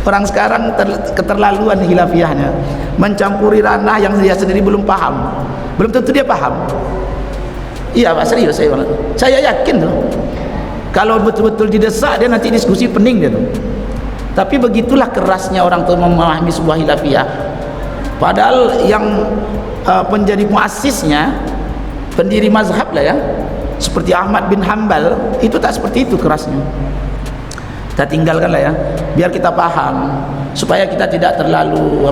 Orang sekarang keterlaluan khilafiyahnya, mencampuri ranah yang dia sendiri belum paham. Belum tentu dia paham. Iya Pak, serius saya yakin tuh. Kalau betul-betul didesak dia nanti diskusi pening dia tuh. Tapi begitulah kerasnya orang tuh memahami sebuah khilafiyah. Padahal yang menjadi muassisnya, pendiri mazhab lah ya, seperti Ahmad bin Hanbal, itu tak seperti itu kerasnya. Kita tinggalkan lah ya, biar kita paham, supaya kita tidak terlalu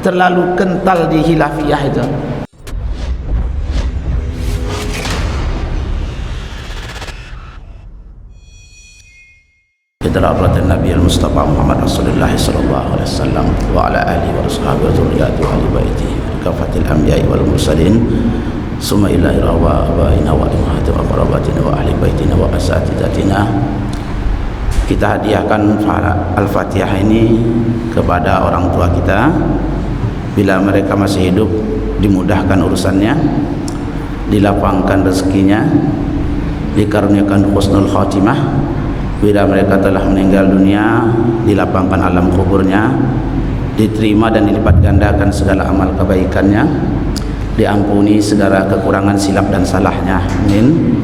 terlalu kental di khilafiyah itu. Hadratat Nabi Al-Mustafa Muhammad Rasulullah sallallahu alaihi wasallam wa ala alihi wa ashabihi wa dzurriyyatihi wa ahli baitihi kafatil anbiya'i wal mursalin summa ila wa abaina wa ummahatina wa qarabatina wa ahli baitina wa asatidatina. Kita hadiahkan Al-Fatihah ini kepada orang tua kita, bila mereka masih hidup dimudahkan urusannya, dilapangkan rezekinya, dikaruniakan husnul khatimah. Bila mereka telah meninggal dunia, dilapangkan alam kuburnya, diterima dan dilipat gandakan segala amal kebaikannya, diampuni segala kekurangan silap dan salahnya. Amin.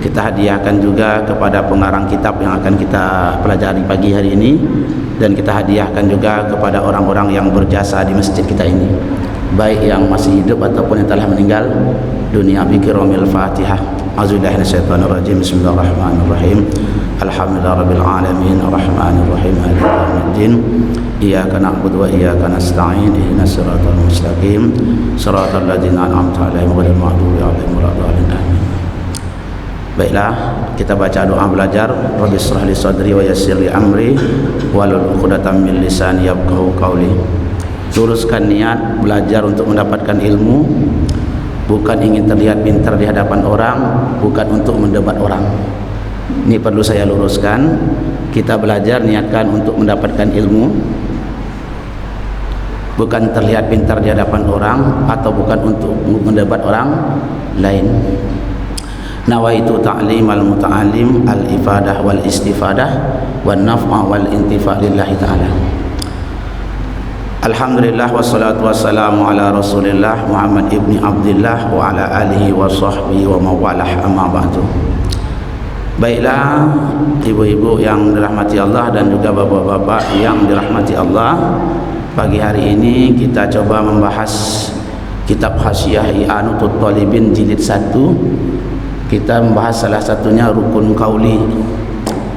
Kita hadiahkan juga kepada pengarang kitab yang akan kita pelajari pagi hari ini, dan kita hadiahkan juga kepada orang-orang yang berjasa di masjid kita ini, baik yang masih hidup ataupun yang telah meninggal dunia. Bikiromil Fatihah. A'udzubillahi minasyaitonirrajim. Bismillahirrahmanirrahim. Alhamdulillahirabbil alamin arrahmanir rahim maliki yaumiddin. Iyyaka na'budu wa iyyaka nasta'in. Ihdinas siratal mustaqim. Shiratal ladzina an'amta 'alaihim ghairil maghdubi 'alaihim waladdallin. Amin. Baiklah, kita baca doa belajar. Rabbi shrah li sadri wa yassir li amri wahlul 'uqdatam min lisani yafqahu qawli. Luruskan niat belajar untuk mendapatkan ilmu, bukan ingin terlihat pintar di hadapan orang, bukan untuk mendebat orang. Ini perlu saya luruskan. Kita belajar niatkan untuk mendapatkan ilmu, bukan terlihat pintar di hadapan orang, atau bukan untuk mendebat orang lain. Nawaitu ta'limal muta'allim al-ifadah wal istifadah wan naf'a wal intifa' lillahi ta'ala. Alhamdulillah wassalatu wassalamu ala Rasulillah Muhammad ibni Abdullah wa ala alihi wa sahbihi wa mawalah, amma ba'du. Baiklah ibu-ibu yang dirahmati Allah dan juga bapak-bapak yang dirahmati Allah, pagi hari ini kita coba membahas kitab Hasyiah I'anatut Thalibin jilid 1. Kita membahas salah satunya rukun qauli.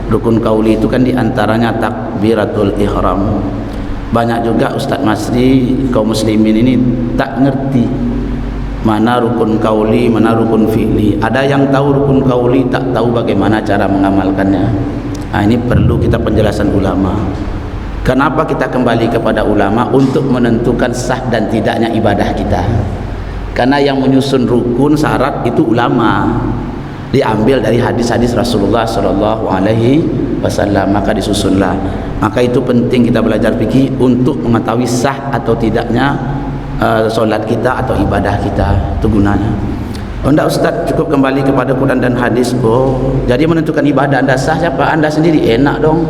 Rukun qauli itu kan diantaranya takbiratul ihram. Banyak juga Ustaz Masri kaum muslimin ini tak ngerti mana rukun qauli, mana rukun fi'li. Ada yang tahu rukun qauli, tak tahu bagaimana cara mengamalkannya. Nah, ini perlu kita penjelasan ulama. Kenapa kita kembali kepada ulama untuk menentukan sah dan tidaknya ibadah kita? Karena yang menyusun rukun syarat itu ulama, diambil dari hadis-hadis Rasulullah sallallahu alaihi wasallam, maka disusunlah. Maka itu penting kita belajar fikih untuk mengetahui sah atau tidaknya solat kita atau ibadah kita, itu gunanya. Oh enggak Ustaz, cukup kembali kepada Quran dan hadis. Oh, jadi menentukan ibadah Anda sah siapa? Anda sendiri. Enak dong,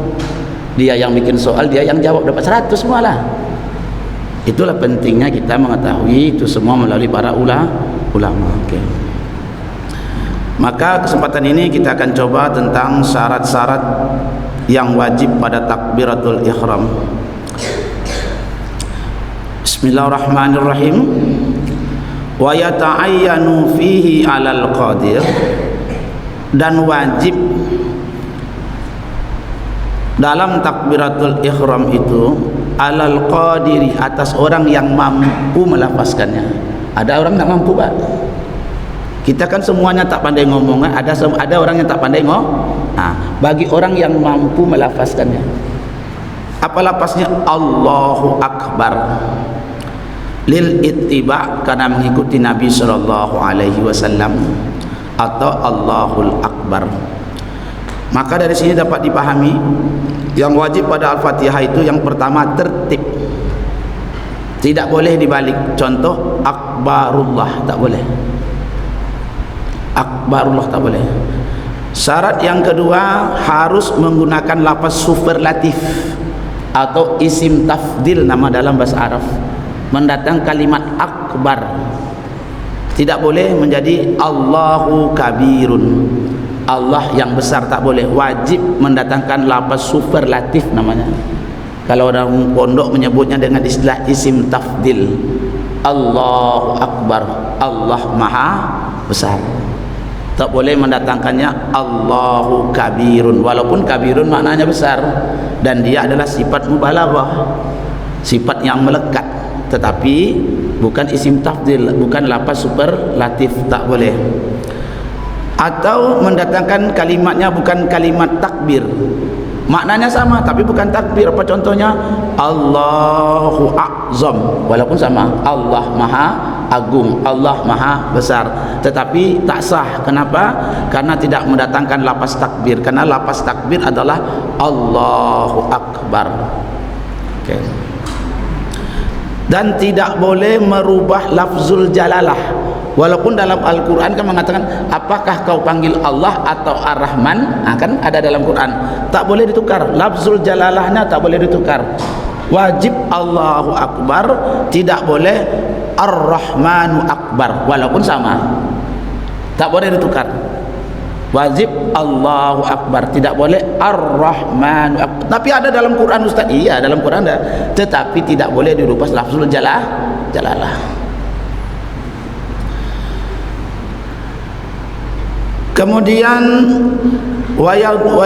dia yang bikin soal, dia yang jawab, dapat 100 semualah. Itulah pentingnya kita mengetahui itu semua melalui para ulama. Okay. Maka kesempatan ini kita akan coba tentang syarat-syarat yang wajib pada takbiratul ihram. Bismillahirrahmanirrahim. Wa yata'ayyanu fihi 'alal qadir, dan wajib dalam takbiratul ihram itu alal qadiri, atas orang yang mampu melafazkannya. Ada orang tak mampu, Pak. Kita kan semuanya tak pandai ngomong, ada orang yang tak pandai ngomong. Nah, bagi orang yang mampu melafazkannya, apa lafaznya? Allahu Akbar, lil ittiba, karena mengikuti Nabi sallallahu alaihi wasallam, atau Allahul Akbar. Maka dari sini dapat dipahami yang wajib pada Al-Fatihah itu yang pertama tertib. Tidak boleh dibalik. Contoh Akbarullah tak boleh. Akbarullah tak boleh. Syarat yang kedua, harus menggunakan lafaz superlatif atau isim tafdil, nama dalam bahasa Arab, mendatang kalimat akbar. Tidak boleh menjadi Allahu kabirun, Allah yang besar, tak boleh. Wajib mendatangkan lafaz superlatif namanya. Kalau orang pondok menyebutnya dengan istilah isim tafdil, Allahu akbar, Allah maha besar. Tak boleh mendatangkannya Allahu kabirun, walaupun kabirun maknanya besar dan dia adalah sifat mubalaghah, sifat yang melekat, tetapi bukan isim tafdil, bukan lafaz superlatif, tak boleh. Atau mendatangkan kalimatnya bukan kalimat takbir, maknanya sama tapi bukan takbir. Apa contohnya? Allahu a'zam, walaupun sama, Allah maha agung, Allah maha besar, tetapi tak sah. Kenapa? Karena tidak mendatangkan lafaz takbir, karena lafaz takbir adalah Allahu akbar. Okay. Dan tidak boleh merubah lafzul jalalah, walaupun dalam Al-Quran kan mengatakan apakah kau panggil Allah atau Ar-Rahman, kan ada dalam Quran. Tak boleh ditukar, lafzul jalalahnya tak boleh ditukar. Wajib Allahu akbar, tidak boleh Ar-Rahmanu akbar, walaupun sama, tak boleh ditukar. Wajib Allahu akbar, tidak boleh Ar-Rahmanu akbar. Tapi ada dalam Quran, Ustaz. Iya, dalam Quran ada, tetapi tidak boleh dirubah lafzul jalalah. Kemudian wa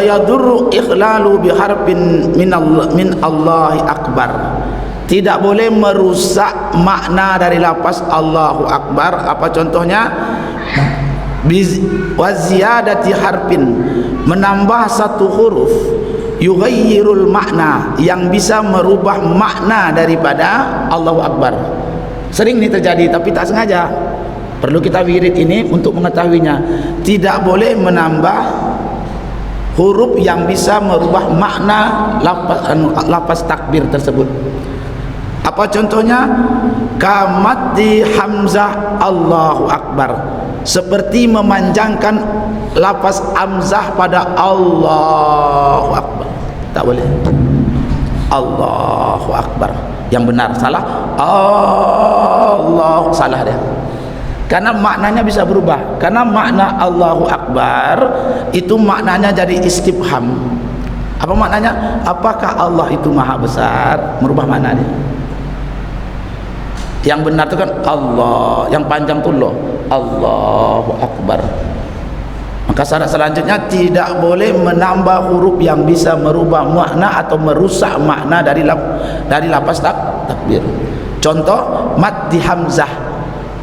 yadurru ikhlalu biharfin min Allahi akbar, tidak boleh merusak makna dari lafaz Allahu akbar. Apa contohnya? Wa ziyadati harfin, menambah satu huruf, yughayyirul makna, yang bisa merubah makna daripada Allahu akbar. Sering ini terjadi tapi tak sengaja. Perlu kita wirid ini untuk mengetahuinya. Tidak boleh menambah huruf yang bisa merubah makna lafaz takbir tersebut. Apa contohnya? Kamati hamzah Allahu akbar, seperti memanjangkan lafaz hamzah pada Allahu akbar. Tak boleh. Allahu akbar yang benar, salah Allah, salah dia. Karena maknanya bisa berubah. Karena makna Allahu akbar itu maknanya jadi istifham. Apa maknanya? Apakah Allah itu maha besar? Merubah maknanya. Yang benar itu kan Allah, yang panjang itu loh, Allahu akbar. Maka syarat selanjutnya, tidak boleh menambah huruf yang bisa merubah makna atau merusak makna dari lafaz takbir. Contoh, maddi hamzah,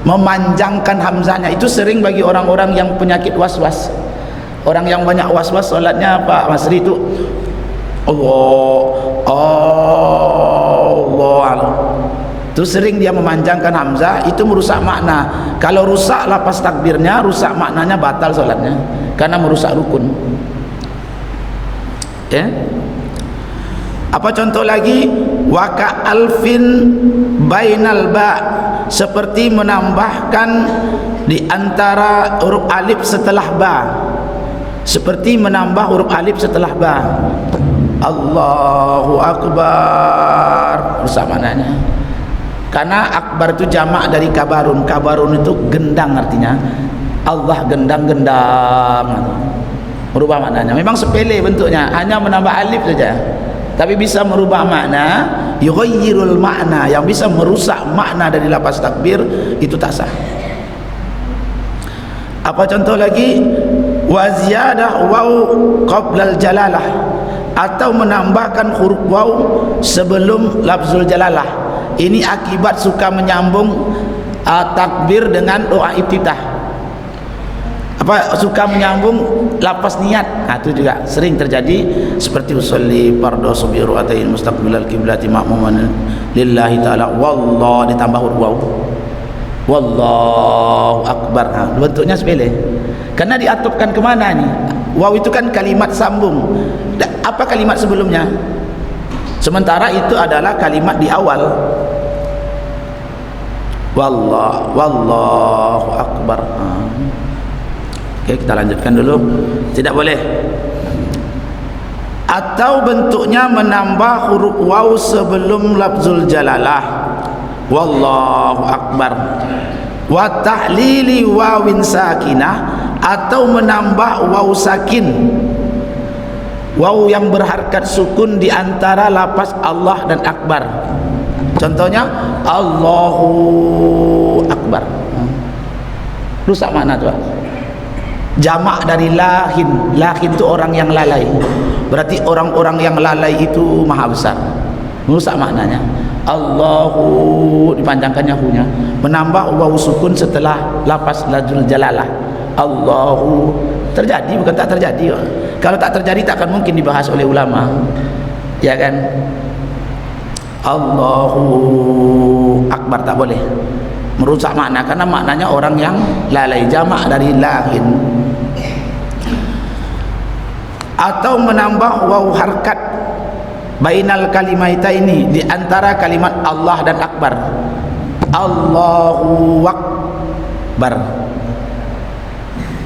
memanjangkan hamzahnya. Itu sering bagi orang-orang yang penyakit was-was. Orang yang banyak was-was solatnya, Pak Masri, itu Allah. Itu sering dia memanjangkan hamzah, itu merusak makna. Kalau rusak lafaz takbirnya, rusak maknanya, batal solatnya, karena merusak rukun. Ya. Apa contoh lagi? Waka alfin bainal ba, seperti menambahkan di antara huruf alif setelah ba, seperti menambah huruf alif setelah ba. Allahu akbar, rusak maknanya. Karena akbar itu jamak dari kabarun. Kabarun itu gendang, artinya Allah gendang-gendang, merubah maknanya. Memang sepele bentuknya, hanya menambah alif saja, tapi bisa merubah makna, yughayyirul makna, yang bisa merusak makna dari lafaz takbir, itu tak sah. Apa contoh lagi? Wa ziyadah waw qablal jalalah, atau menambahkan huruf waw sebelum lafzul jalalah. Ini akibat suka menyambung takbir dengan doa iftitah. Apa, suka menyambung lafaz niat. Itu juga sering terjadi, seperti usolli fardhu subhi rak'atain mustaqbilal qiblati ma'muman lillahi ta'ala, wallah ditambah huruf waw, wallahu akbar. Bentuknya sepele, karena diatupkan kemana nih? Waw itu kan kalimat sambung. Apa kalimat sebelumnya? Sementara itu adalah kalimat di awal. Wallahu akbar. Oke, kita lanjutkan dulu. Tidak boleh. Atau bentuknya menambah huruf waw sebelum lafzul jalalah. Wallahu akbar. Wa tahlili wawin sakinah, atau menambah waw sakin, waw yang berharakat sukun di antara lafaz Allah dan akbar. Contohnya Allahu akbar. Rusak makna tu. Jamak dari lahin. Lahin itu orang yang lalai. Berarti orang-orang yang lalai itu maha besar. Merusak maknanya. Allahu, dipanjangkannya hunya, menambah waw sukun setelah lafaz lafzul jalalah. Allahu. Terjadi, bukan tak terjadi. Kalau tak terjadi tak akan mungkin dibahas oleh ulama, ya kan? Allahu akbar tak boleh, merusak makna, karena maknanya orang yang lalai, jamak dari lahin. Atau menambah waw harkat bainal kalimaita ini, di antara kalimat Allah dan akbar. Allahu akbar.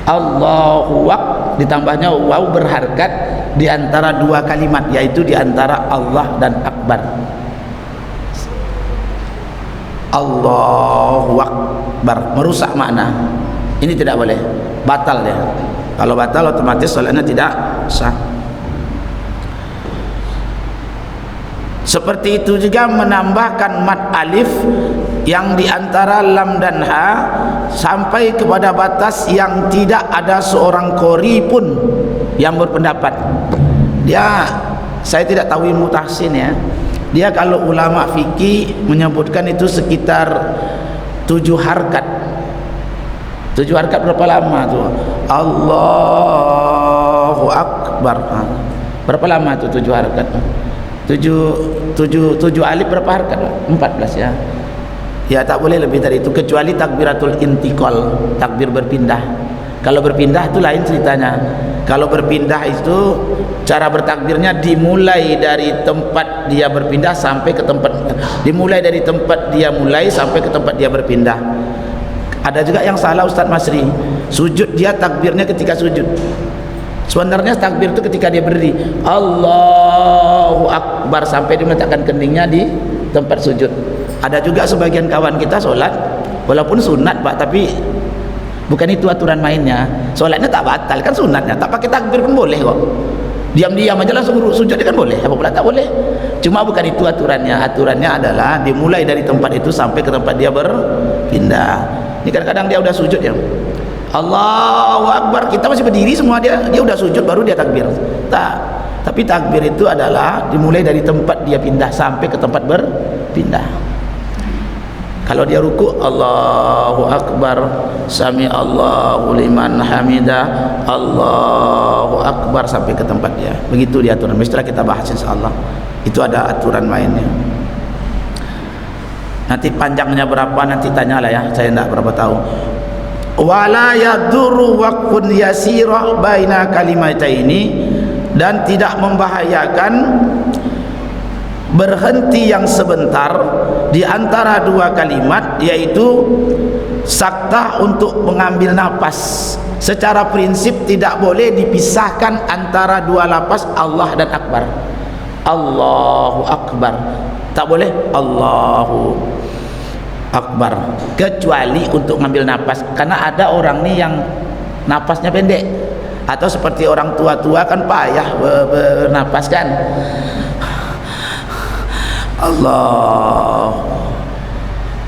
Allahu akbar ditambahnya waw berharkat di antara dua kalimat, yaitu di antara Allah dan akbar. Allahu akbar, merusak makna. Ini tidak boleh, batal dia. Kalau batal otomatis salatnya tidak sah. Seperti itu juga menambahkan mad alif yang di antara lam dan ha sampai kepada batas yang tidak ada seorang qori pun yang berpendapat. Saya tidak tahu ilmu tahsin ya. Dia kalau ulama fikih menyebutkan itu sekitar 7 harkat. 7 harkat berapa lama tu? Allahu akbar. Berapa lama tu 7 harkat? 7 alif berapa harkat? 14 ya. Ya tak boleh lebih dari itu, kecuali takbiratul intiqal, takbir berpindah. Kalau berpindah itu lain ceritanya. Kalau berpindah itu cara bertakbirnya dimulai dari tempat dia berpindah sampai ke tempat, dimulai dari tempat dia mulai sampai ke tempat dia berpindah. Ada juga yang salah Ustaz Masri, sujud dia takbirnya ketika sujud. Sebenarnya takbir itu ketika dia berdiri, Allahu akbar, sampai dia meletakkan keningnya di tempat sujud. Ada juga sebagian kawan kita sholat walaupun sunat Pak, tapi bukan itu aturan mainnya. Sholatnya tak batal, kan sunatnya, tak pakai takbir pun boleh kok. Diam-diam aja langsung sujud kan boleh, apa pula tak boleh. Cuma bukan itu aturannya. Aturannya adalah dimulai dari tempat itu sampai ke tempat dia berpindah. Ini kadang-kadang dia udah sujud ya, Allahu akbar, kita masih berdiri semua, dia udah sujud baru dia takbir. Tak. Tapi takbir itu adalah dimulai dari tempat dia pindah sampai ke tempat berpindah. Kalau dia ruku, Allahu akbar, sami Allahu liman hamidah, Allahu akbar, sampai ke tempat dia. Begitu dia aturan. Setelah kita bahas insyaallah. Itu ada aturan mainnya. Nanti panjangnya berapa nanti tanyalah ya, saya tidak berapa tahu. Wala yadurru waqfun yasira baina kalimataini, dan tidak membahayakan berhenti yang sebentar di antara dua kalimat, yaitu saktah untuk mengambil nafas. Secara prinsip tidak boleh dipisahkan antara dua lafaz Allah dan akbar. Allahu akbar tak boleh, Allahu akbar, kecuali untuk mengambil nafas. Karena ada orang nih yang nafasnya pendek, atau seperti orang tua-tua kan payah bernafas kan. Allah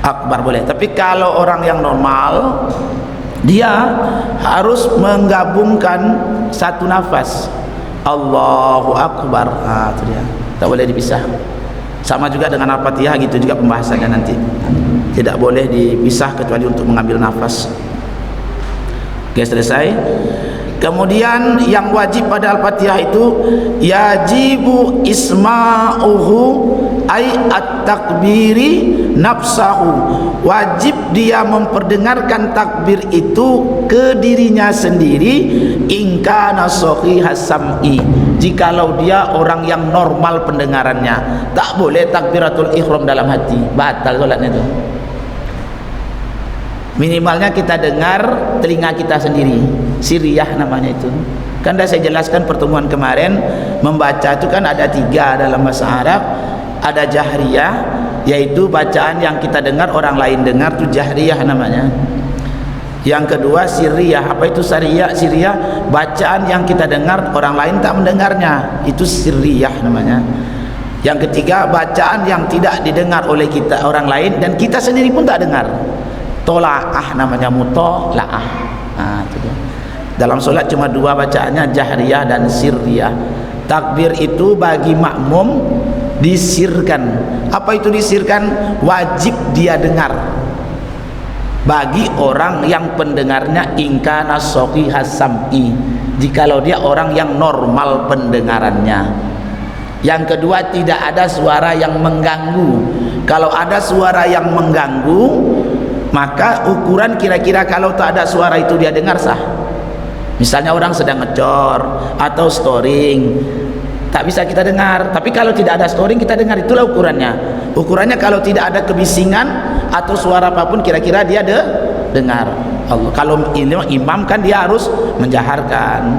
akbar boleh, tapi kalau orang yang normal dia harus menggabungkan satu nafas, Allahu akbar. Itu dia, tak boleh dipisah. Sama juga dengan Al-Fatihah, gitu juga pembahasannya nanti. Tidak boleh dipisah kecuali untuk mengambil nafas. Oke, selesai. Kemudian yang wajib pada Al-Fatihah itu yajibu isma'uhu ay at-takbiri nafsahu, wajib dia memperdengarkan takbir itu ke dirinya sendiri, in kana sahihas sam'i, jikalau dia orang yang normal pendengarannya. Tak boleh takbiratul ihram dalam hati, batal solatnya itu. Minimalnya kita dengar telinga kita sendiri. Sirriyah namanya itu. Kan dah saya jelaskan pertemuan kemarin, membaca itu kan ada 3 dalam bahasa Arab. Ada jahriyah, yaitu bacaan yang kita dengar orang lain dengar, itu jahriyah namanya. Yang kedua sirriyah. Apa itu sirriyah? Bacaan yang kita dengar orang lain tak mendengarnya, itu sirriyah namanya. Yang ketiga bacaan yang tidak didengar oleh kita orang lain dan kita sendiri pun tak dengar, tola'ah namanya, mutola'ah. Itu dia. Dalam solat cuma 2 bacaannya, jahriyah dan sirriyah. Takbir itu bagi makmum disirkan. Apa itu disirkan? Wajib dia dengar. Bagi orang yang pendengarnya ingkana shahihas sam'i, jikalau dia orang yang normal pendengarannya. Yang kedua, tidak ada suara yang mengganggu. Kalau ada suara yang mengganggu, maka ukuran kira-kira kalau tak ada suara itu dia dengar sah. Misalnya orang sedang ngecor atau storing, tak bisa kita dengar. Tapi kalau tidak ada storing kita dengar, itulah ukurannya. Ukurannya kalau tidak ada kebisingan atau suara apapun, kira-kira dia dengar. Allah. Kalau imam kan dia harus menjaharkan.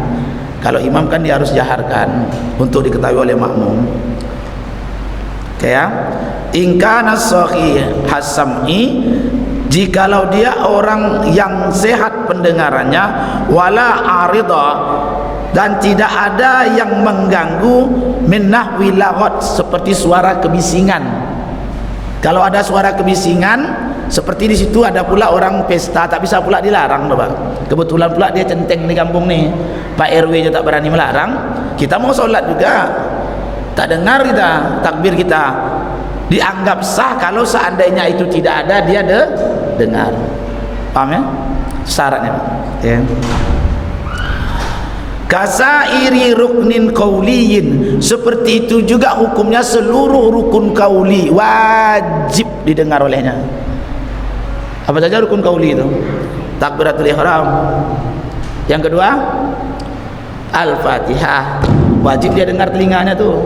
Kalau imam kan dia harus jaharkan untuk diketahui oleh makmum. Kayak ingkana shahihas sam'i, jikalau dia orang yang sehat pendengarannya, wala arida, dan tidak ada yang mengganggu, min nahwi laghat, seperti suara kebisingan. Kalau ada suara kebisingan, seperti di situ ada pula orang pesta, tak bisa pula dilarang, Bapak. Kebetulan pula dia centeng di kampung nih, Pak RW juga tak berani melarang. Kita mau sholat juga, tak dengar kita takbir kita, dianggap sah kalau seandainya itu tidak ada dia dengar. Paham ya? Syaratnya ya. Kasairi ruknin qauliyin, seperti itu juga hukumnya seluruh rukun qauli wajib didengar olehnya. Apa saja rukun qauli itu? Takbiratul ihram. Yang kedua, Al-Fatihah. Wajib dia dengar telinganya tuh.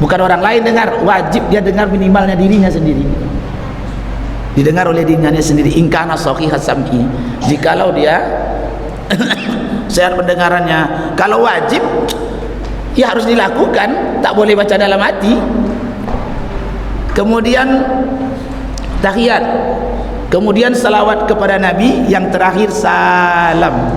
Bukan orang lain dengar, wajib dia dengar minimalnya dirinya sendiri. Didengar oleh dirinya sendiri. Ingkana shahihas sam'i, jikalau dia sehat pendengarannya. Kalau wajib ya harus dilakukan, tak boleh baca dalam hati. Kemudian tahiyat, kemudian salawat kepada Nabi, yang terakhir salam.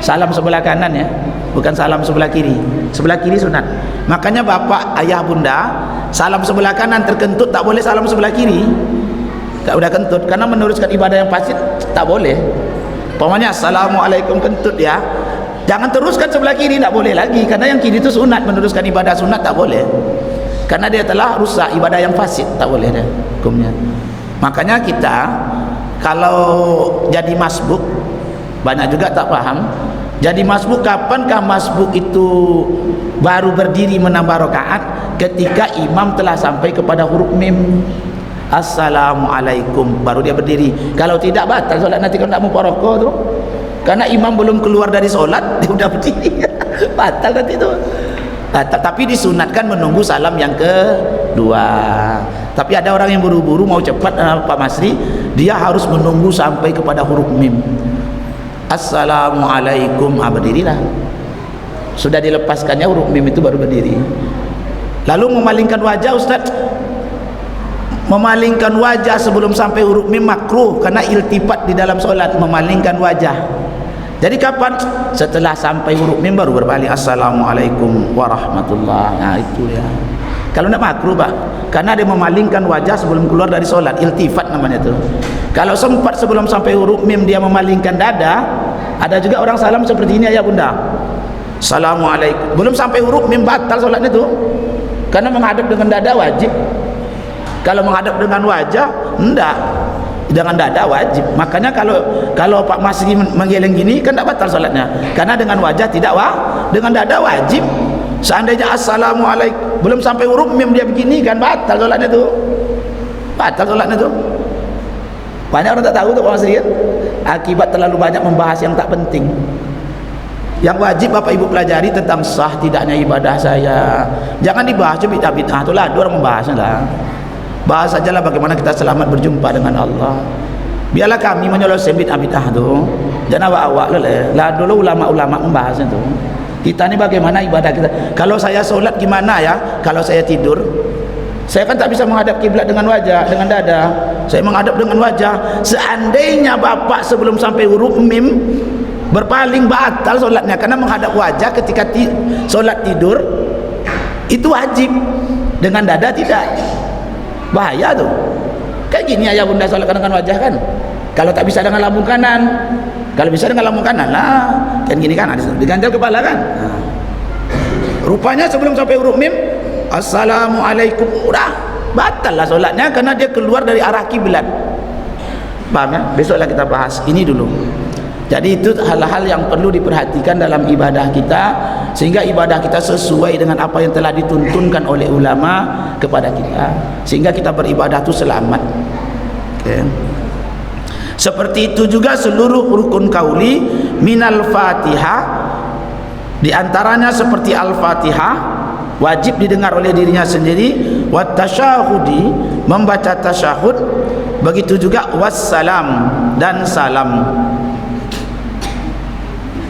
Salam sebelah kanan ya, bukan salam sebelah kiri. Sebelah kiri sunat. Makanya bapak, ayah, bunda, salam sebelah kanan terkentut, tak boleh salam sebelah kiri. Tak udah kentut, karena meneruskan ibadah yang fasid tak boleh. Pokoknya assalamualaikum kentut ya, jangan teruskan sebelah kiri, tak boleh lagi, karena yang kiri itu sunat, meneruskan ibadah sunat tak boleh, karena dia telah rusak ibadah yang fasid, tak boleh dia hukumnya. Makanya kita kalau jadi masbuk, banyak juga tak paham. Jadi masbuk, kapankah masbuk itu baru berdiri menambah rakaat? Ketika imam telah sampai kepada huruf mim, assalamualaikum, baru dia berdiri. Kalau tidak batal solat nanti, kalau tak mau paroko tu, karena imam belum keluar dari solat dia sudah berdiri. Batal nanti tu. Batal. Tapi disunatkan menunggu salam yang kedua. Tapi ada orang yang buru-buru mau cepat, Pak Masri, dia harus menunggu sampai kepada huruf mim. Assalamualaikum, berdirilah. Sudah dilepaskannya huruf mim itu baru berdiri. Lalu memalingkan wajah, Ustaz. Memalingkan wajah sebelum sampai huruf mim makruh, karena iltifat di dalam solat, memalingkan wajah. Jadi kapan? Setelah sampai huruf mim baru berbalik, assalamualaikum warahmatullah. Nah itu ya. Kalau tidak makruh Pak, karena dia memalingkan wajah sebelum keluar dari solat, iltifat namanya itu. Kalau sempat sebelum sampai huruf mim dia memalingkan dada, ada juga orang salam seperti ini ya bunda, assalamualaikum, belum sampai huruf mim batal solatnya itu, karena menghadap dengan dada wajib. Kalau menghadap dengan wajah enggak, dengan dada wajib. Makanya kalau Pak Masri menggeleng gini kan tidak batal salatnya, karena dengan wajah tidak dengan dada wajib. Seandainya assalamualaikum belum sampai huruf mim dia begini kan batal salatnya tu, batal salatnya tu. Banyak orang tak tahu tu Pak Masri kan? Akibat terlalu banyak membahas yang tak penting. Yang wajib Bapak Ibu pelajari tentang sah tidaknya ibadah saya. Jangan dibahas bid'ah-bid'ah tu lah, ada orang membahasnya lah. Bahas sajalah bagaimana kita selamat berjumpa dengan Allah. Biarlah kami menyelesaikan bid'ah tu. Jangan awak-awak lah dulu ulama-ulama membahas itu. Kita ni bagaimana ibadah kita. Kalau saya solat gimana ya? Kalau saya tidur, saya kan tak bisa menghadap kiblat dengan wajah, dengan dada. Saya menghadap dengan wajah. Seandainya bapak sebelum sampai huruf mim berpaling, batal solatnya, karena menghadap wajah ketika solat tidur itu wajib, dengan dada tidak. Bahaya tuh. Kayak gini ayah bunda solat dengan wajah kan. Kalau tak bisa dengan lambung kanan, kalau bisa dengan lambung kanan lah, kan gini kan, diganjal kepala kan. Rupanya sebelum sampai huruf mim, assalamualaikum, udah batal lah solatnya, karena dia keluar dari arah kiblat. Paham ya? Besoklah kita bahas ini dulu. Jadi itu hal-hal yang perlu diperhatikan dalam ibadah kita, sehingga ibadah kita sesuai dengan apa yang telah dituntunkan oleh ulama kepada kita, sehingga kita beribadah itu selamat. Okay. Seperti itu juga seluruh rukun qauli minal Fatihah, di antaranya seperti Al-Fatihah wajib didengar oleh dirinya sendiri, wa tasyahudi, membaca tasyahud, begitu juga wassalam, dan salam.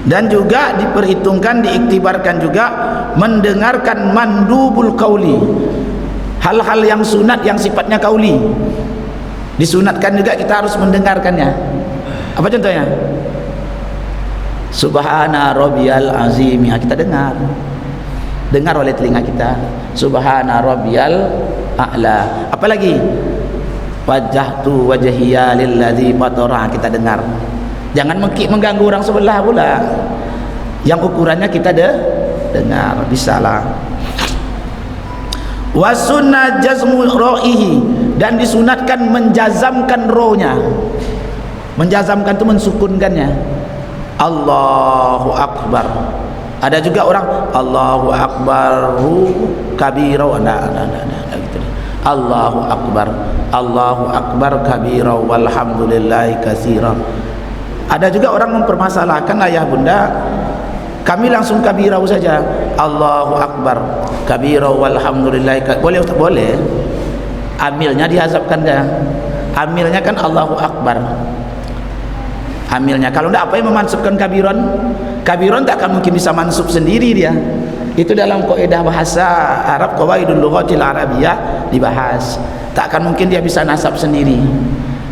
Dan juga diperhitungkan, diiktibarkan juga mendengarkan mandubul qauli, hal-hal yang sunat yang sifatnya qauli. Disunatkan juga kita harus mendengarkannya. Apa contohnya? Subhana rabbiyal azim, kita dengar oleh telinga kita. Subhana rabbiyal a'la. Apalagi? Wajjahtu wajhiya lilladzi fatara, kita dengar. Jangan mengganggu orang sebelah pula. Yang ukurannya kita dengar, bisalah. Wa sunnah jazmu ro'ihi, dan disunatkan menjazamkan rohnya. Menjazamkan itu mensukunkannya. Allahu Akbar. Ada juga orang Allahu Akbaru kabira, gitu. Allahu Akbar, Allahu Akbar kabira walhamdulillahi katsira. Ada juga orang mempermasalahkan, ayah bunda, kami langsung kabirau saja, Allahu Akbar kabira walhamdulillahi katsira. Boleh Ustaz? Boleh. Amilnya dihazabkan dah. Amilnya kan Allahu Akbar. Amilnya, kalau tidak apa yang memansubkan kabiron? Kabiron tak akan mungkin bisa mansub sendiri dia. Itu dalam kaidah bahasa Arab, qawaidul lughatil arabiyyah dibahas. Tak akan mungkin dia bisa nasab sendiri.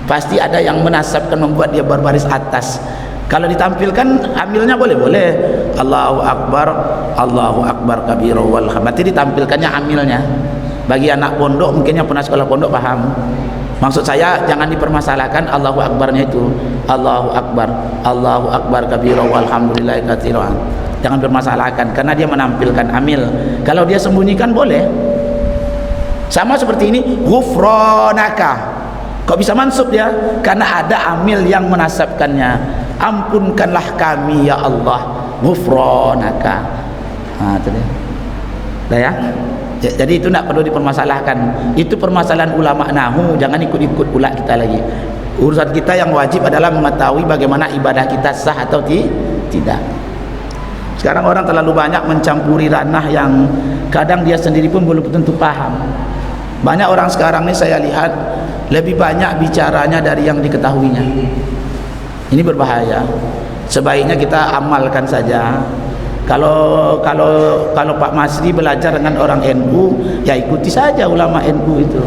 Pasti ada yang menasabkan, membuat dia berbaris atas. Kalau ditampilkan amilnya boleh. Allahu Akbar kabira walhamd. Berarti ditampilkannya amilnya. Bagi anak pondok mungkin yang pernah sekolah pondok paham. Maksud saya jangan dipermasalahkan Allahu Akbarnya itu. Allahu Akbar kabira walhamdulillahi katsiran. Jangan permasalahkan, karena dia menampilkan amil. Kalau dia sembunyikan boleh. Sama seperti ini, ghufranaka. Kok bisa mansub dia? Karena ada amil yang menasabkannya. Ampunkanlah kami ya Allah, ghufranaka. Itu dia. Dah ya? Jadi itu tidak perlu dipermasalahkan. Itu permasalahan ulama nahu, jangan ikut-ikut pula kita lagi. Urusan kita yang wajib adalah mengetahui bagaimana ibadah kita sah atau tidak. Sekarang orang terlalu banyak mencampuri ranah yang kadang dia sendiri pun belum tentu paham. Banyak orang sekarang ini saya lihat lebih banyak bicaranya dari yang diketahuinya. Ini berbahaya. Sebaiknya kita amalkan saja. Kalau Pak Masri belajar dengan orang NU, ya ikuti saja ulama NU itu.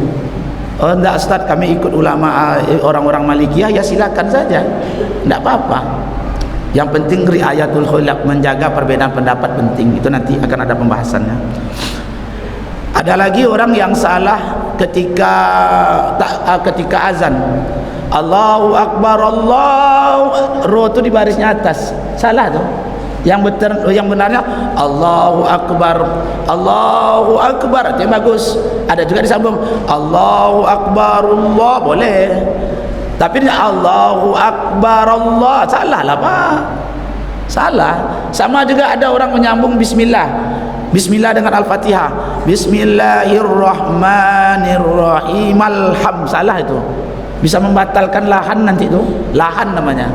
Oh enggak Ustaz, kami ikut ulama orang-orang Malikiyah, ya silakan saja, enggak apa-apa. Yang penting riayatul khilaf, menjaga perbedaan pendapat penting. Itu nanti akan ada pembahasannya. Ada lagi orang yang salah ketika azan. Allahu Akbar, roh itu di barisnya atas. Salah tuh. Yang benarnya Allahu Akbar, Allahu Akbar, itu yang bagus. Ada juga disambung Allahu Akbar Allah, boleh. Tapi ini Allahu Akbar Allah, salah lah Pak, salah. Sama juga ada orang menyambung Bismillah dengan Al-Fatihah, Bismillahirrahmanirrahim, alham, salah itu. Bisa membatalkan lahan nanti itu, lahan namanya,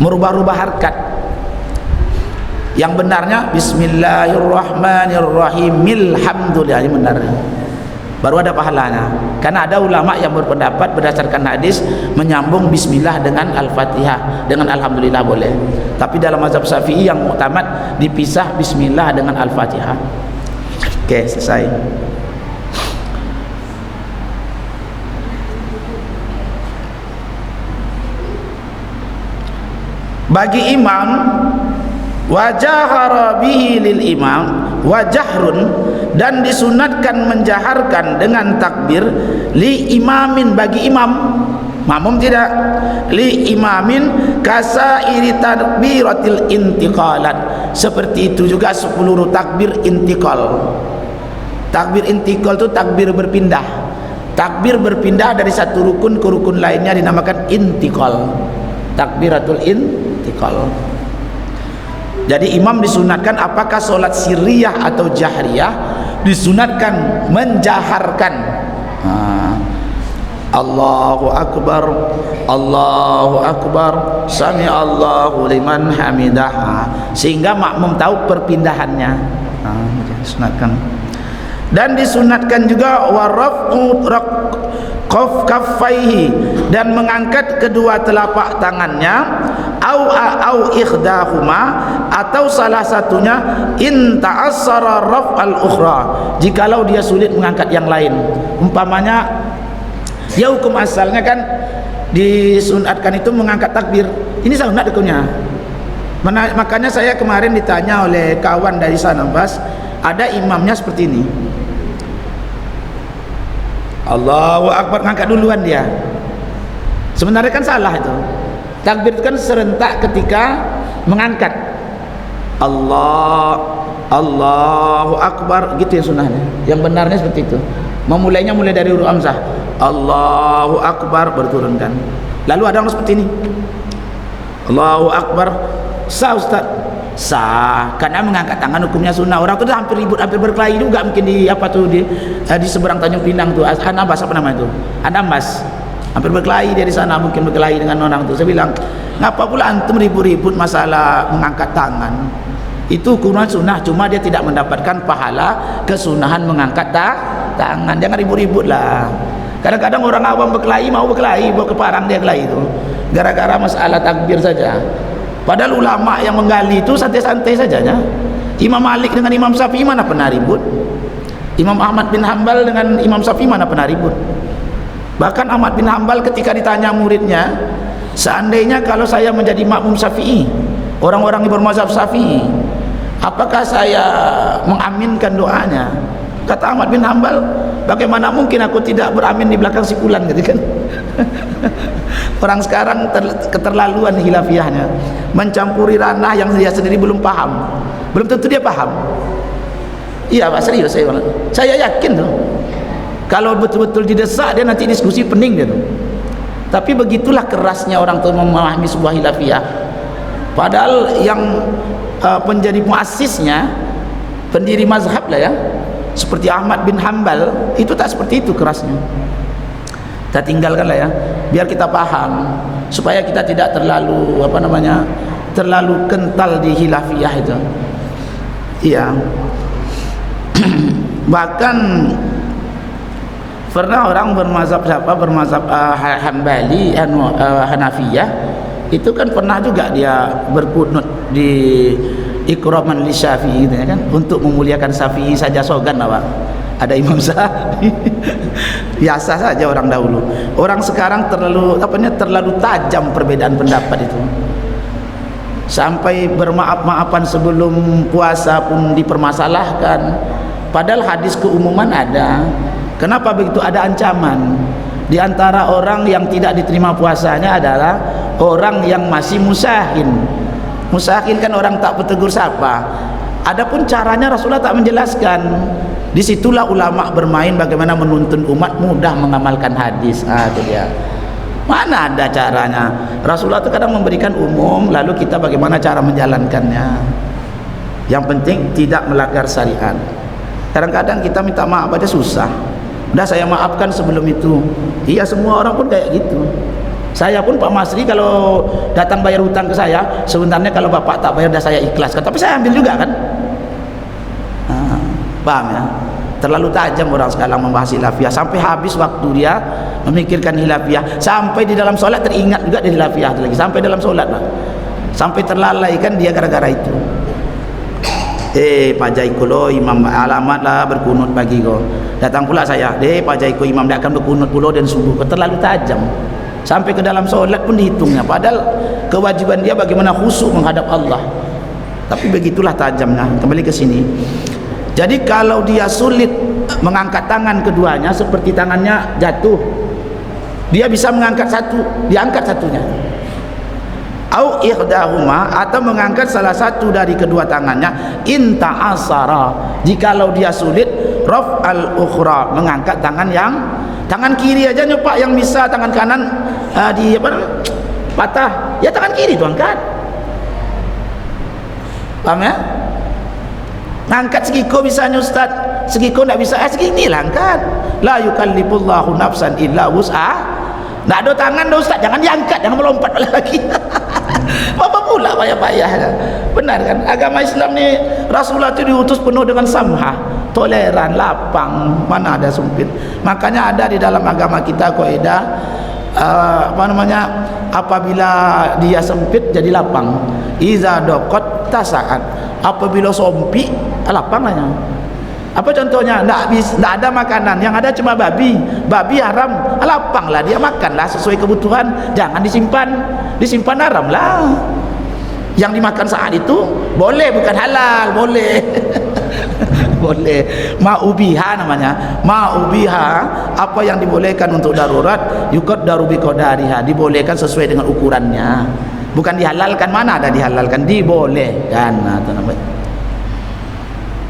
merubah-rubah harkat. Yang benarnya Bismillahirrahmanirrahim, alhamdulillah, ini benar. baru ada pahalanya. Karena ada ulama yang berpendapat berdasarkan hadis menyambung bismillah dengan al-fatihah, dengan alhamdulillah boleh, tapi dalam mazhab Syafi'i yang muktamad dipisah bismillah dengan al-fatihah. Oke, selesai. Bagi imam wajahara bihi lil imam wajahrun, dan disunatkan menjaharkan dengan takbir li imamin, bagi imam, makmum tidak, li imamin kasairi takbiratil intiqalat, seperti itu juga seluruh takbir intiqal. Takbir intiqal itu takbir berpindah, takbir berpindah dari satu rukun ke rukun lainnya dinamakan intiqal, takbiratul intiqal. Jadi imam disunatkan, apakah solat sirriyah atau jahriyah, disunatkan menjaharkan. Allahu akbar, Allahu akbar, sami Allahu liman hamidah, sehingga makmum tahu perpindahannya. Disunatkan. Dan disunatkan juga waraf'u kaffaihi, dan mengangkat kedua telapak tangannya, au ikhdahuma, atau salah satunya, in ta'assara raf'al ukhra, jikalau dia sulit mengangkat yang lain. Umpamanya ya hukum asalnya kan disunatkan itu mengangkat takbir, ini sunat hukumnya. Makanya saya kemarin ditanya oleh kawan dari sana, Bas, ada imamnya seperti ini, Allahu Akbar, ngangkat duluan dia. Sebenarnya kan salah itu. Takbir itu kan serentak ketika mengangkat. Allahu Akbar, gitu yang sunnahnya. Yang benarnya seperti itu. Memulainya mulai dari huruf hamzah. Allahu Akbar, berturunkan. Lalu ada orang seperti ini. Allahu Akbar, sah Ustaz. Sah, karena mengangkat tangan hukumnya sunnah. Orang itu hampir ribut, hampir berkelahi juga mungkin di apa tuh di seberang Tanjung Pinang tuh, Anambas apa namanya itu, Anambas, hampir berkelahi dia di sana, mungkin berkelahi dengan orang tuh. Saya bilang, ngapa pula antum ribut-ribut masalah mengangkat tangan? Itu hukumnya sunnah, cuma dia tidak mendapatkan pahala kesunahan mengangkat tangan. Jangan ribut-ribut lah. Kadang-kadang orang awam berkelahi, mau berkelahi, bawa ke parang dia kelahi itu gara-gara masalah takbir saja. Padahal ulama yang menggali itu santai-santai saja. Imam Malik dengan Imam Syafi'i mana pernah ribut? Imam Ahmad bin Hanbal dengan Imam Syafi'i mana pernah ribut? Bahkan Ahmad bin Hanbal ketika ditanya muridnya, seandainya kalau saya menjadi makmum Syafi'i, orang-orang yang bermazhab Syafi'i, apakah saya mengaminkan doanya? Kata Ahmad bin Hanbal, bagaimana mungkin aku tidak beramin di belakang si fulan, gitu kan? Orang sekarang keterlaluan hilafiyahnya, mencampuri ranah yang dia sendiri belum paham, belum tentu dia paham. Iya Pak, serius saya yakin tuh, kalau betul-betul didesak dia nanti diskusi pening dia tuh. Tapi begitulah kerasnya orang tuh memahami sebuah hilafiyah. Padahal yang menjadi muassisnya, pendiri mazhab lah ya, seperti Ahmad bin Hanbal, itu tak seperti itu kerasnya. Kita tinggalkan lah ya, biar kita paham, supaya kita tidak terlalu terlalu kental di hilafiyah itu. Iya. Bahkan pernah orang bermazhab Hambali, Hanafiyah, itu kan pernah juga dia berkunut di ikraman li Syafi'i gitu ya kan, untuk memuliakan Syafi'i saja sogan lah Pak. Ada Imam Syafi'i. Biasa saja orang dahulu. Orang sekarang terlalu tajam perbedaan pendapat itu. Sampai bermaaf-maafan sebelum puasa pun dipermasalahkan. Padahal hadis keumuman ada. Kenapa begitu? Ada ancaman. Di antara orang yang tidak diterima puasanya adalah orang yang masih musahin. Musahin kan orang tak bertegur sapa. Adapun caranya Rasulullah tak menjelaskan. Disitulah ulama bermain bagaimana menuntun umat mudah mengamalkan hadis. Itu dia. Mana ada caranya? Rasulullah itu kadang memberikan umum, lalu kita bagaimana cara menjalankannya. Yang penting tidak melanggar syariat. Kadang-kadang kita minta maaf aja susah. Udah saya maafkan sebelum itu. Iya, semua orang pun kayak gitu. Saya pun Pak Masri kalau datang bayar hutang ke saya, sebenarnya kalau Bapak tak bayar dah saya ikhlaskan, tapi saya ambil juga kan. Paham ya? Terlalu tajam orang sekarang membahas hilafiyah, sampai habis waktu dia memikirkan hilafiyah, sampai di dalam solat teringat juga di hilafiyah lagi, sampai dalam solat lah, sampai terlalaikan dia gara-gara itu. Pak Jaiku lo imam alamat lah berkunut pagi ko. Datang pula saya, Pak Jaiku imam dia akan berkunut pula dan subuh. Terlalu tajam. Sampai ke dalam solat pun dihitungnya. Padahal kewajiban dia bagaimana khusyuk menghadap Allah. Tapi begitulah tajamnya. Kembali ke sini. Jadi kalau dia sulit mengangkat tangan keduanya, seperti tangannya jatuh, dia bisa mengangkat satu, diangkat satunya. Au ihdahuma, atau mengangkat salah satu dari kedua tangannya. In ta'asara, jikalau dia sulit, raf'al ukhra, mengangkat tangan yang tangan kiri aja nyopak yang bisa, tangan kanan di apa patah, ya tangan kiri tu angkat. Paham ya? Ngangkat segiko bisanya Ustaz, segiko tak bisa, segini lah angkat. La yukallifullahu nafsan illa wus'ah. Tak ada tangan dah Ustaz, jangan diangkat, jangan melompat lagi. Apa pula payah-payah? Benar kan? Agama Islam ni Rasulullah itu diutus penuh dengan samhah, toleran, lapang, mana ada sempit. Makanya ada di dalam agama kita kaidah apabila dia sempit jadi lapang. Iza daqat tasa'at, apabila sempit lapang lah. Apa contohnya? Tak ada makanan, yang ada cuma babi haram, lapanglah dia, makanlah sesuai kebutuhan, jangan disimpan haram lah. Yang dimakan saat itu boleh, bukan halal, boleh. Boleh. Ma'ubiha namanya, ma'ubiha, apa yang dibolehkan untuk darurat, yuqaddaru biqadariha, dibolehkan sesuai dengan ukurannya, bukan dihalalkan. Mana ada dihalalkan, dibolehkan. Nah, itu namanya.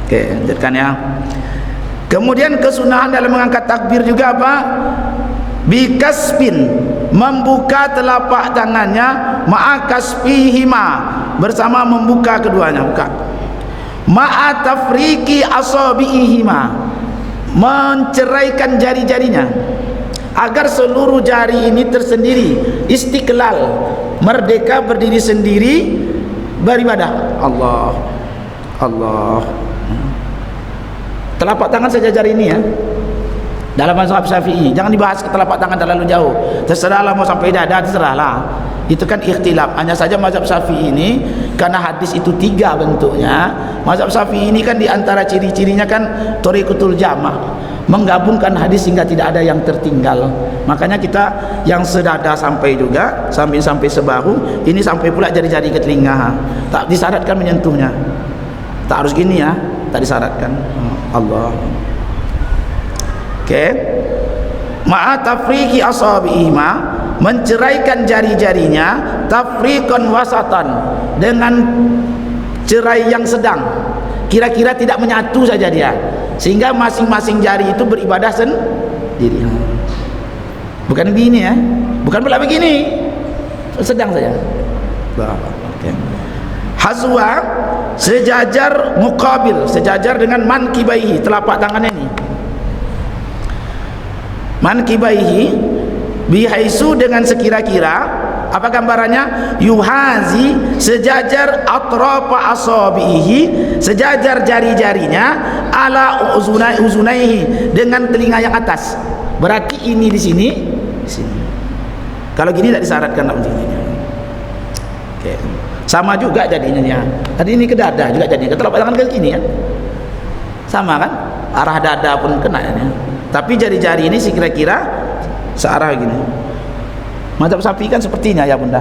Oke, lanjutkan ya. Kemudian kesunahan dalam mengangkat takbir juga apa? Bikasbin, membuka telapak tangannya, ma'akasbihima, bersama membuka keduanya, buka. Ma'atafriki asabi'ihima, menceraikan jari-jarinya agar seluruh jari ini tersendiri, istiqlal, merdeka, berdiri sendiri, beribadah. Allah. Telapak tangan sejajar ini ya, dalam mazhab Syafi'i. Jangan dibahas ke telapak tangan terlalu jauh, terserahlah mau sampai dada, terserahlah, itu kan ikhtilaf. Hanya saja mazhab Syafi'i ini, karena hadis itu 3 bentuknya, mazhab Syafi'i ini kan diantara ciri-cirinya kan thariqatul jama', menggabungkan hadis sehingga tidak ada yang tertinggal. Makanya kita yang sedada sampai juga, sampai sebahu ini, sampai pula jari-jari ke telinga, tak disyaratkan menyentuhnya, tak harus gini ya, tak disyaratkan. Allah. Oke. Ma'a tafriqi asabi'ihima, menceraikan jari-jarinya, tafriqan wasatan, dengan cerai yang sedang, kira-kira tidak menyatu saja dia, sehingga masing-masing jari itu beribadah sendiri. Bukan begini ya, bukan pula begini, sedang saja. Oke. Hazwa, sejajar, muqabil, sejajar dengan mankibaihi, telapak tangannya ini, mankibaihi, bihaisu, dengan sekira-kira, apa gambarannya? Yuhazi, sejajar, atrafa asabihi, sejajar jari-jarinya, ala uzunaihi, dengan telinga yang atas. Berarti ini di sini. Kalau gini tidak disyaratkan tak begini. Oke. Sama juga jadinya ya. Tadi ini ke dada juga jadinya, ke telapak tangan ke sini ya. Sama kan? Arah dada pun kena ya. Tapi jari-jari ini kira-kira searah gini. Mazhab Syafi'i kan sepertinya ya Bunda.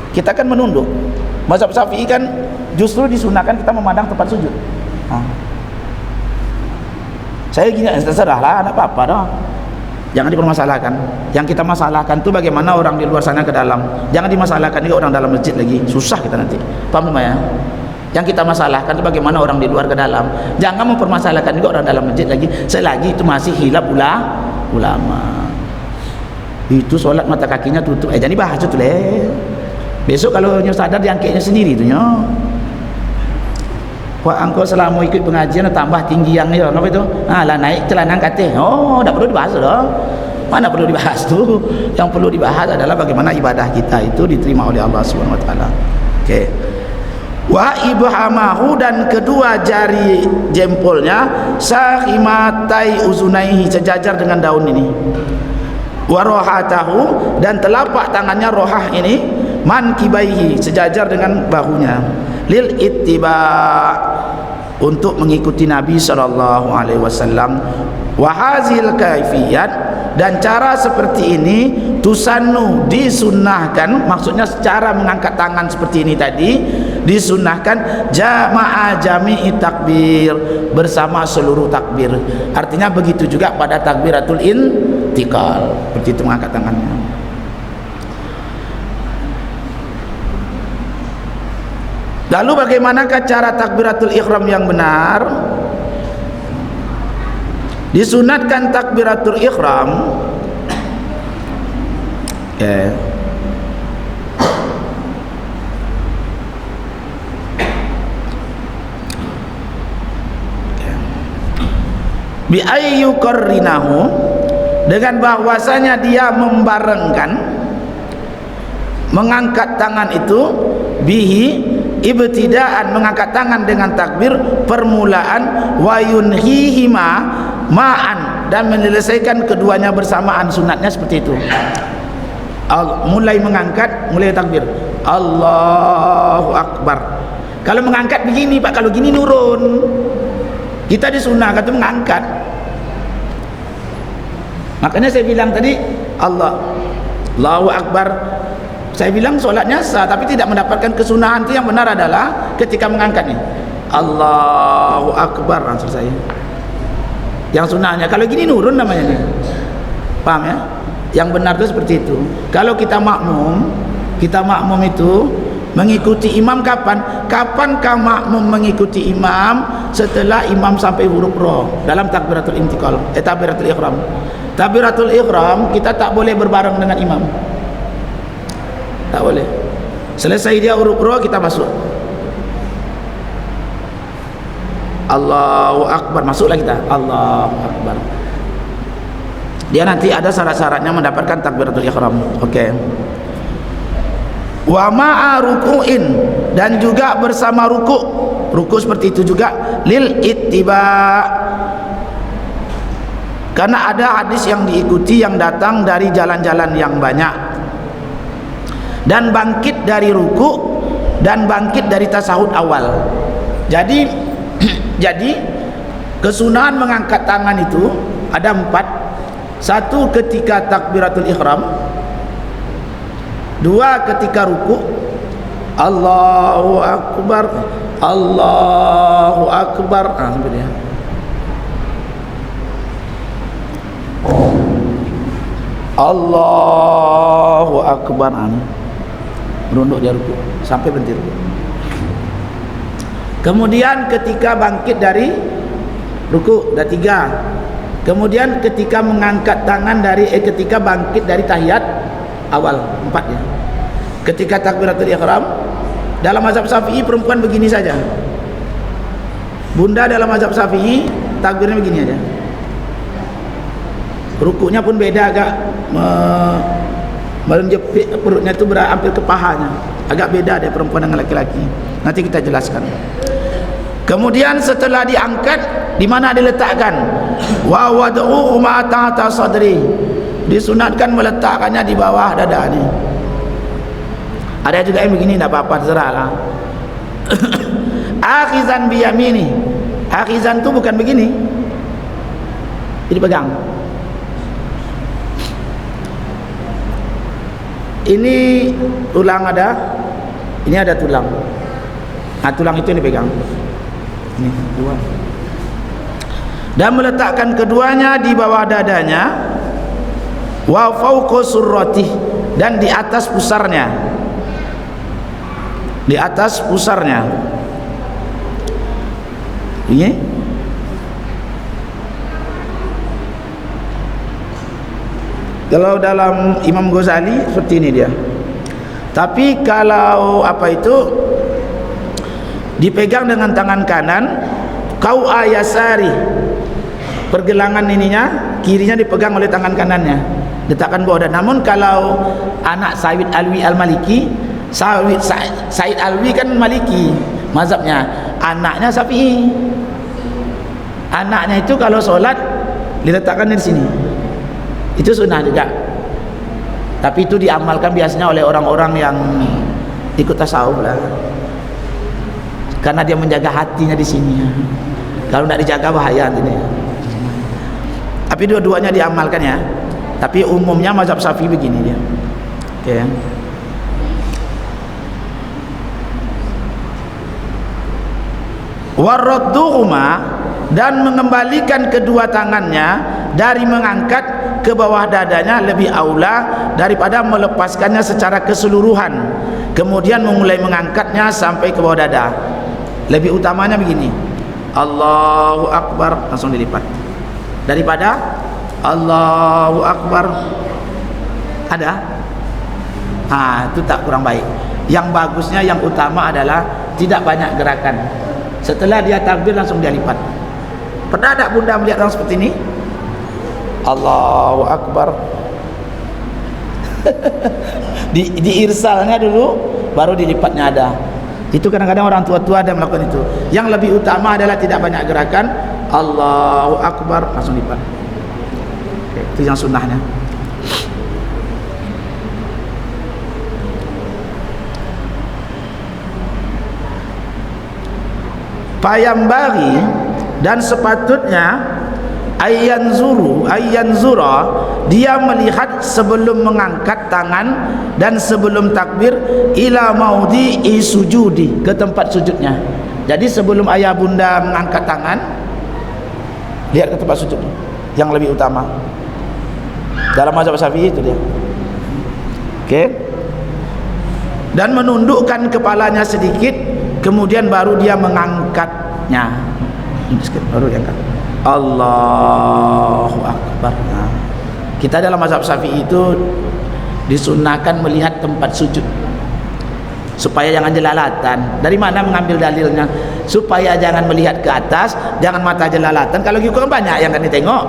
Kita kan menunduk. Mazhab Syafi'i kan justru disunahkan kita memandang tempat sujud. Saya gini, terserahlah, tak apa-apa dah. Jangan dipermasalahkan. Yang kita masalahkan tu bagaimana orang di luar sana ke dalam. Jangan dimasalahkan juga orang dalam masjid lagi. Susah kita nanti. Paham ya? Yang kita masalahkan itu bagaimana orang di luar ke dalam. Jangan mempermasalahkan juga orang dalam masjid lagi, selagi itu masih khilaf ulama. Itu solat mata kakinya tutup. Jangan dibahas tu leh. Besok kalau nyo sadar diangkatnya sendiri tu nyo. Wah, engkau selama ikut pengajian tambah tinggi yang ni, apa itu? Lah naik celana kate. Tak perlu dibahas dah. Mana perlu dibahas tu? Yang perlu dibahas adalah bagaimana ibadah kita itu diterima oleh Allah Subhanahu Wa Taala. Okey. wa ibhamahu, dan kedua jari jempolnya, sahimatai uzunaihi, sejajar dengan daun ini, wa rohatahu, dan telapak tangannya rohah ini, mankibaihi, sejajar dengan bahunya, lil ittiba, untuk mengikuti Nabi sallallahu alaihi wasallam. Wa hazil kaifiyat, dan cara seperti ini, tusannu, disunnahkan, maksudnya cara mengangkat tangan seperti ini tadi disunnahkan, jama'a jami'i takbir, bersama seluruh takbir. Artinya begitu juga pada takbiratul intiqal, seperti itu mengangkat tangannya. Lalu bagaimanakah cara takbiratul ihram yang benar? Disunatkan takbiratul ihram, bi ayyuqarrinahu, dengan bahwasanya dia membarengkan mengangkat tangan itu, bihi, ibtidaan, mengangkat tangan dengan takbir permulaan, wa yunhihima ma'an, dan menyelesaikan keduanya bersamaan, sunatnya seperti itu. Mulai mengangkat, mulai takbir, Allahu Akbar. Kalau mengangkat begini Pak, kalau gini nurun. Kita disunahkan itu mengangkat. Makanya saya bilang tadi Allahu Akbar, saya bilang solatnya sah, tapi tidak mendapatkan kesunahan. Itu yang benar adalah ketika mengangkat nih, Allahu Akbar, langsung saya. Yang sunahnya, kalau gini nurun namanya nih, paham ya? Yang benar itu seperti itu. Kalau kita makmum itu mengikuti imam kapan? Kapankah makmum mengikuti imam? Setelah imam sampai huruf roh dalam takbiratul intiqal, takbiratul ihram. Takbiratul ihram kita tak boleh berbareng dengan imam, tak boleh. Selesai dia huruf roh, kita masuk, Allahu Akbar, masuklah kita, Allahu Akbar. Dia nanti ada syarat-syaratnya mendapatkan takbiratul ihram. Oke. Wa ma'a ruku'in, dan juga bersama ruku seperti itu juga, lil ittiba, karena ada hadis yang diikuti yang datang dari jalan-jalan yang banyak, dan bangkit dari ruku, dan bangkit dari tasahud awal. Jadi kesunahan mengangkat tangan itu ada 4. 1 ketika takbiratul ihram, 2 ketika ruku, Allahu Akbar, Allahu Akbar, sampai dia, Allahu Akbar, merunduk dia ruku sampai berhenti ruku. Kemudian ketika bangkit dari ruku, dah 3. Kemudian ketika mengangkat tangan dari ketika bangkit dari tahiyat awal, 4 ya. Ketika takbiratul ihram, dalam mazhab Syafi'i perempuan begini saja. Bunda dalam mazhab Syafi'i takbirnya begini aja. Rukuknya pun beda, agak menjepit perutnya itu hampir ke pahanya. Agak beda deh perempuan dengan laki-laki. Nanti kita jelaskan. Kemudian setelah diangkat, di mana diletakkan? Wa wad'uhu ma ta'ata sadri, disunatkan meletakkannya di bawah dada ni. Ada juga yang begini, tidak apa-apa, terserahlah. Akhizan biyamini, akhizan itu bukan begini, jadi pegang. Ini tulang ada, ini ada tulang. Nah, tulang itu yang dipegang. Ini 2. Dan meletakkan keduanya di bawah dadanya, wa fawqa surratih, dan di atas pusarnya, di atas pusarnya. Ini kalau dalam Imam Ghazali seperti ini dia. Tapi kalau apa itu dipegang dengan tangan kanan, kau ayasari, pergelangan ininya kirinya dipegang oleh tangan kanannya, letakkan bawah. Namun kalau anak Said Alwi Al-Maliki, Said Alwi kan Maliki, mazhabnya. Anaknya Syafi'i. Anaknya itu kalau sholat diletakkan di sini. Itu sunnah juga. Tapi itu diamalkan biasanya oleh orang-orang yang ikut tasawuf lah. Karena dia menjaga hatinya di sini. Kalau tidak dijaga bahaya nanti. Tapi dua-duanya diamalkan ya. Tapi umumnya mazhab Syafi'i begini dia. Oke. Waradduhuma, dan mengembalikan kedua tangannya dari mengangkat ke bawah dadanya lebih aula daripada melepaskannya secara keseluruhan kemudian memulai mengangkatnya sampai ke bawah dada. Lebih utamanya begini, Allahu Akbar langsung dilipat, daripada Allahu Akbar. Ada? Itu tak kurang baik. Yang bagusnya, yang utama adalah tidak banyak gerakan. Setelah dia takbir langsung dia lipat. Pernah tak bunda melihat orang seperti ini? Allahu Akbar. di irsalnya dulu, baru dilipatnya ada. Itu kadang-kadang orang tua-tua ada melakukan itu. Yang lebih utama adalah tidak banyak gerakan. Allahu Akbar langsung lipat. Oke, itu yang sunnahnya. Payambari, dan sepatutnya ayyanzura, dia melihat sebelum mengangkat tangan dan sebelum takbir ila maudhi'i sujudi, ke tempat sujudnya. Jadi sebelum ayah bunda mengangkat tangan, lihat ke tempat sujud yang lebih utama. Dalam mazhab Syafi'i itu dia. Oke. Dan menundukkan kepalanya sedikit, kemudian baru dia mengangkatnya. Baru diangkat. Allahu Akbar. Nah, kita dalam mazhab Syafi'i itu disunnahkan melihat tempat sujud supaya jangan jelalatan. Dari mana mengambil dalilnya? Supaya jangan melihat ke atas, jangan mata jelalatan. Kalau gitu kan banyak yang kan ditengok,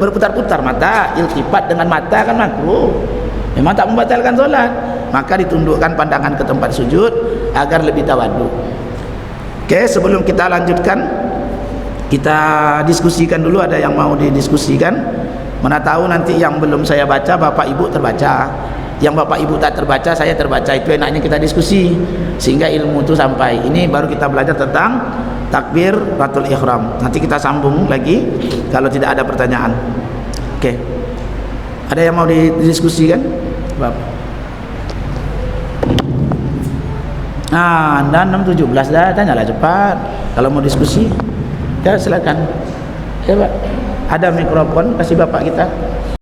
berputar-putar mata, iltifat dengan mata kan makruh. Memang tak membatalkan solat. Maka ditundukkan pandangan ke tempat sujud agar lebih tawadhu. Oke, sebelum kita lanjutkan, kita diskusikan dulu. Ada yang mau didiskusikan? Mana tahu nanti yang belum saya baca Bapak Ibu terbaca, yang Bapak Ibu tak terbaca saya terbaca. Itu enaknya kita diskusi sehingga ilmu itu sampai. Ini baru kita belajar tentang takbiratul ihram. Nanti kita sambung lagi kalau tidak ada pertanyaan. Oke, ada yang mau didiskusikan Bapak? Anda 6.17 dah, tanyalah cepat kalau mau diskusi. Ya silakan. Ya Pak, ada mikrofon, kasih Bapak kita.